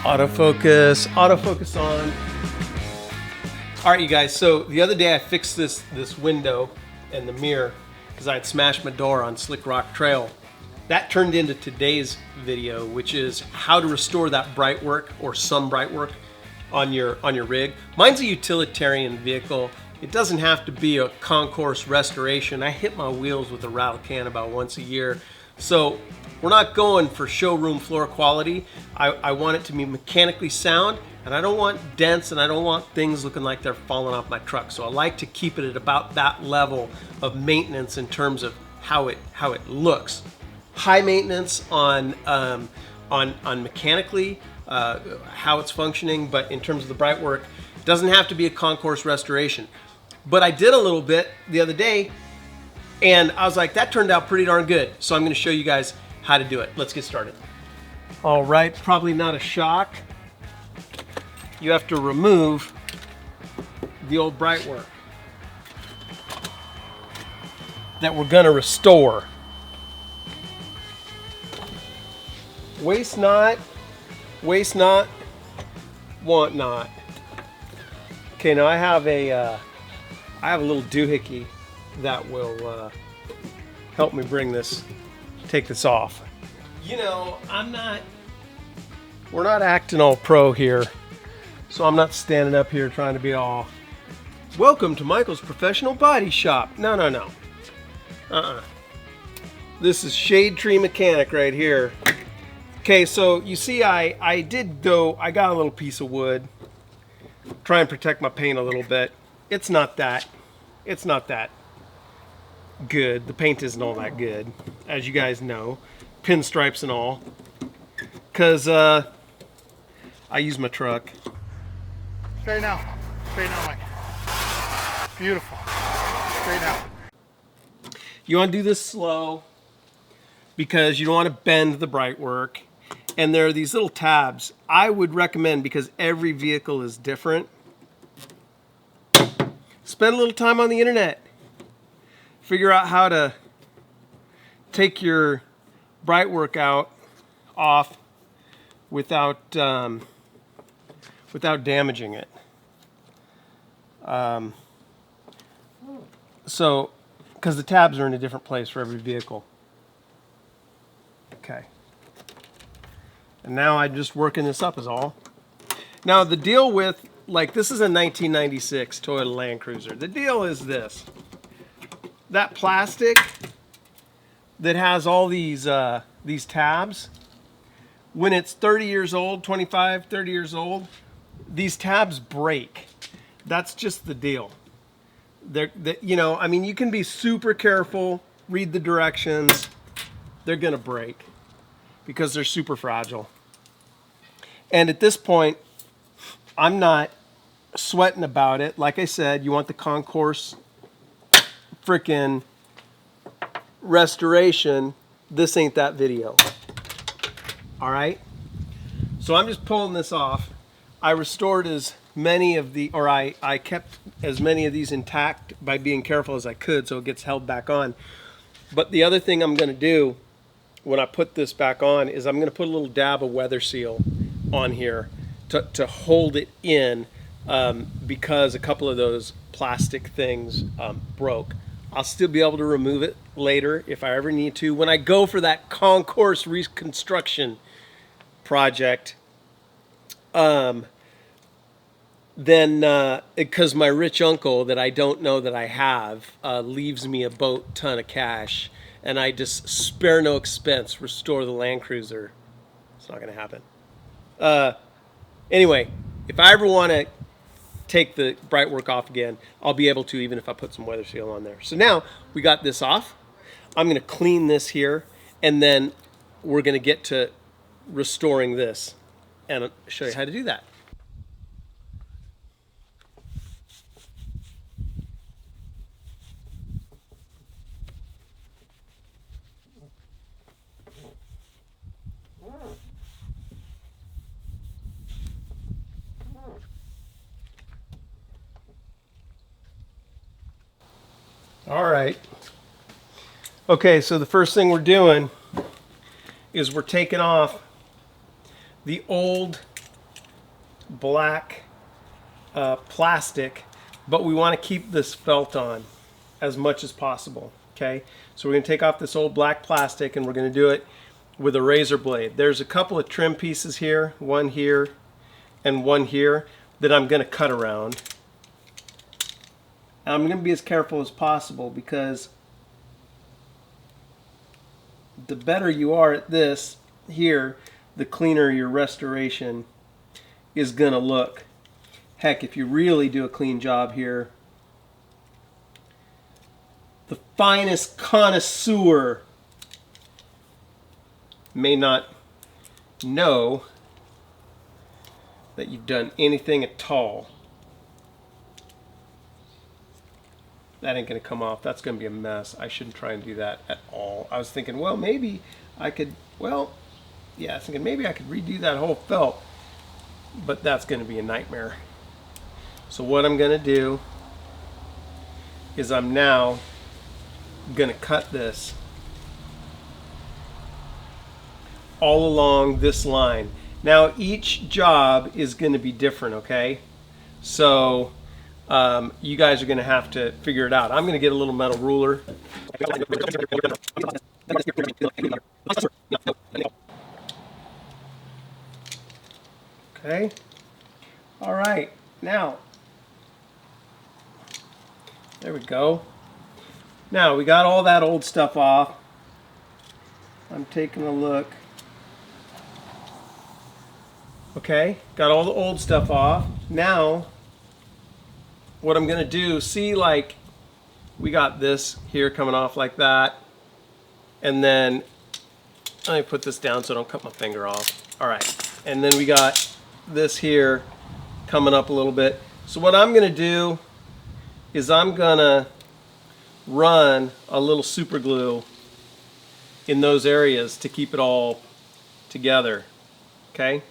Autofocus, autofocus on. All right, you guys, so the other day I fixed this window and the mirror because I had smashed my door on Slick Rock Trail. That turned into today's video, which is how to restore that bright work or some bright work on your rig. Mine's a utilitarian vehicle. It doesn't have to be a concourse restoration. I hit my wheels with a rattle can about once a year. So we're not going for showroom floor quality. I want it to be mechanically sound, and I don't want dents, and I don't want things looking like they're falling off my truck. So I like to keep it at about that level of maintenance in terms of how it looks. High maintenance on mechanically how it's functioning, but in terms of the bright work, it doesn't have to be a concourse restoration. But I did a little bit the other day, and I was like, that turned out pretty darn good. So I'm going to show you guys how to do it. Let's get started. All right, probably not a shock. You have to remove the old bright work that we're going to restore. Waste not, want not. Okay, now I have a little doohickey that will help me take this off. You know, we're not acting all pro here, so I'm not standing up here trying to be all, welcome to Michael's Professional Body Shop. No. This is Shade Tree Mechanic right here. Okay, so you see I got a little piece of wood, try and protect my paint a little bit. It's not that good. The paint isn't all that good, as you guys know, pinstripes and all, because I use my truck. Straighten out, Mike. Beautiful. Straighten out. You want to do this slow because you don't want to bend the bright work. And there are these little tabs. I would recommend, because every vehicle is different, spend a little time on the internet. Figure out how to take your bright work off without damaging it. So, because the tabs are in a different place for every vehicle. Okay. And now I'm just working this up is all. Now the deal with, like, this is a 1996 Toyota Land Cruiser. The deal is this. That plastic that has all these tabs, when it's 30 years old, 25, 30 years old, these tabs break. That's just the deal. You know, I mean, you can be super careful, read the directions, they're gonna break because they're super fragile. And at this point, I'm not sweating about it. Like I said, you want the concourse frickin' restoration. This ain't that video. All right? So I'm just pulling this off. I restored as many of the, or I kept as many of these intact by being careful as I could so it gets held back on. But the other thing I'm gonna do when I put this back on is I'm gonna put a little dab of weather seal on here to hold it in because a couple of those plastic things broke. I'll still be able to remove it later if I ever need to. When I go for that concourse reconstruction project, then because my rich uncle that I don't know that I have leaves me a boat ton of cash, and I just spare no expense restore the Land Cruiser. It's not gonna happen. Anyway, if I ever want to take the bright work off again, I'll be able to, even if I put some weather seal on there. So now we got this off. I'm going to clean this here, and then we're going to get to restoring this and show you how to do that. All right. Okay, so the first thing we're doing is we're taking off the old black plastic, but we want to keep this felt on as much as possible. Okay, so we're going to take off this old black plastic and we're going to do it with a razor blade. There's a couple of trim pieces here, one here and one here, that I'm going to cut around. And I'm going to be as careful as possible, because the better you are at this here, the cleaner your restoration is going to look. Heck, if you really do a clean job here, the finest connoisseur may not know that you've done anything at all. That ain't gonna come off. That's gonna be a mess. I shouldn't try and do that at all. I was thinking, well, maybe I could, well, yeah, I was thinking maybe I could redo that whole felt, but that's gonna be a nightmare. So what I'm gonna do is I'm now gonna cut this all along this line. Now each job is gonna be different, okay? So you guys are going to have to figure it out. I'm going to get a little metal ruler. Okay. All right. Now, there we go. Now we got all that old stuff off. I'm taking a look. Okay. Got all the old stuff off. Now, what I'm gonna do, see, like we got this here coming off like that, and then let me put this down so I don't cut my finger off. All right, and then we got this here coming up a little bit. So what I'm gonna do is I'm gonna run a little super glue in those areas to keep it all together, okay?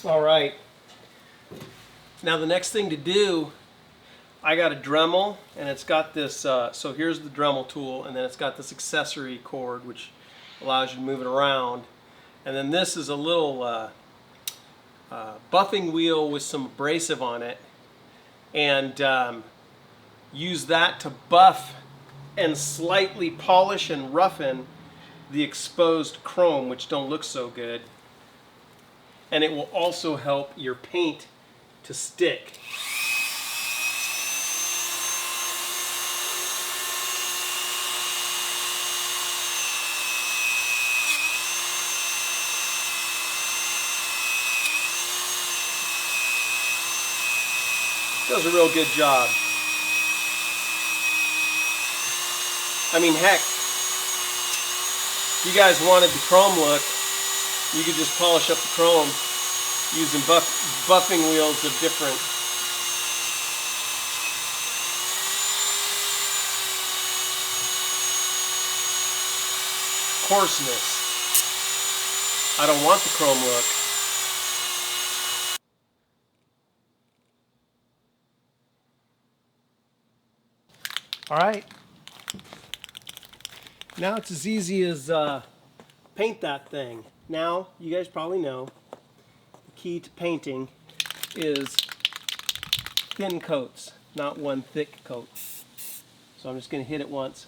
All right, now the next thing to do, I got a Dremel, and it's got this, so here's the Dremel tool, and then it's got this accessory cord which allows you to move it around, and then this is a little buffing wheel with some abrasive on it, and use that to buff and slightly polish and roughen the exposed chrome, which don't look so good. And it will also help your paint to stick. Does a real good job. I mean, heck, if you guys wanted the chrome look, you could just polish up the chrome using buffing wheels of different coarseness. I don't want the chrome look. All right. Now it's as easy as paint that thing. Now, you guys probably know, the key to painting is thin coats, not one thick coat. So I'm just going to hit it once.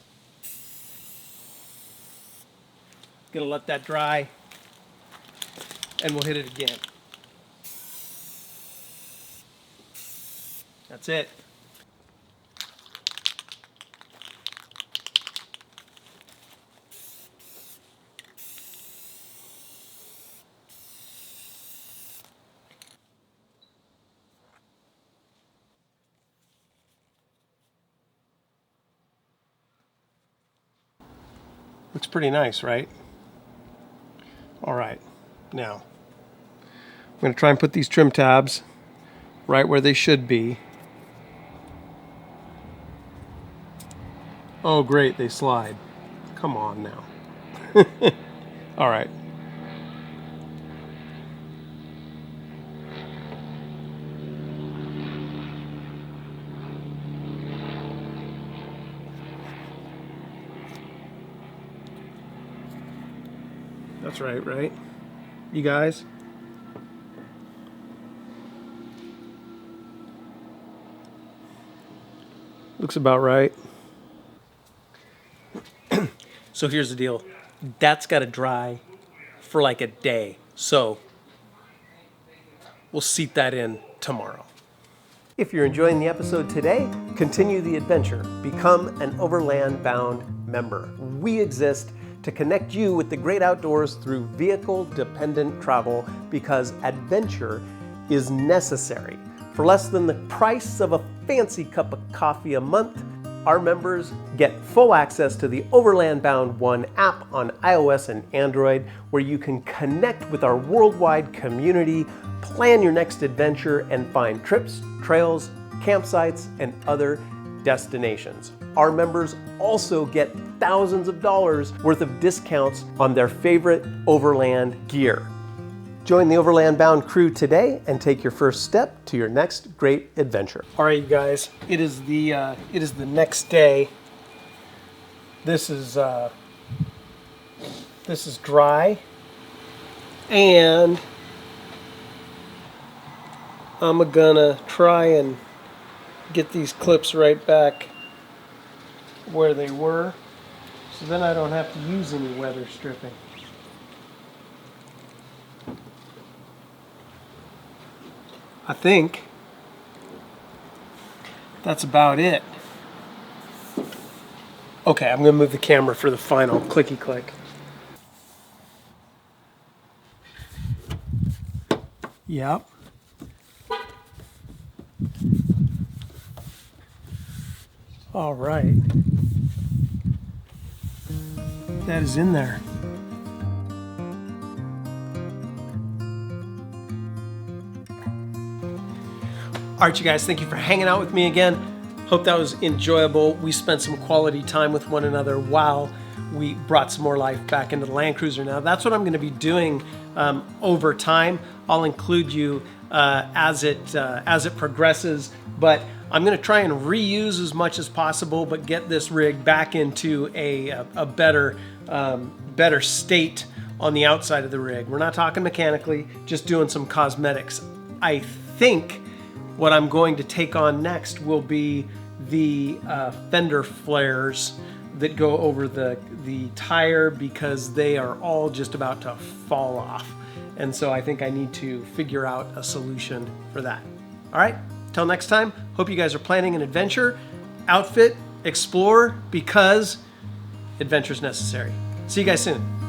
Going to let that dry, and we'll hit it again. That's it. Looks pretty nice, right? All right, now I'm going to try and put these trim tabs right where they should be. Oh great, they slide. Come on now. All right. That's right? You guys? Looks about right. So here's the deal. That's got to dry for like a day. So we'll seat that in tomorrow. If you're enjoying the episode today, continue the adventure. Become an Overland Bound member. We exist to connect you with the great outdoors through vehicle-dependent travel because adventure is necessary. For less than the price of a fancy cup of coffee a month, our members get full access to the Overland Bound One app on iOS and Android, where you can connect with our worldwide community, plan your next adventure, and find trips, trails, campsites, and other destinations. Our members also get thousands of dollars worth of discounts on their favorite overland gear. Join the Overland Bound crew today and take your first step to your next great adventure. All right, you guys, it is the next day. This is dry, and I'm gonna try and get these clips right back where they were, so then I don't have to use any weather stripping. I think that's about it. Okay, I'm gonna move the camera for the final clicky click. Yep. All right. That is in there. All right, you guys, thank you for hanging out with me again. Hope that was enjoyable. We spent some quality time with one another while we brought some more life back into the Land Cruiser. Now, that's what I'm going to be doing over time. I'll include you as it progresses, but I'm going to try and reuse as much as possible, but get this rig back into a better state on the outside of the rig. We're not talking mechanically, just doing some cosmetics. I think what I'm going to take on next will be the fender flares that go over the tire, because they are all just about to fall off. And so I think I need to figure out a solution for that. All right, till next time, hope you guys are planning an adventure. Outfit, explore, because adventure's necessary. See you guys soon.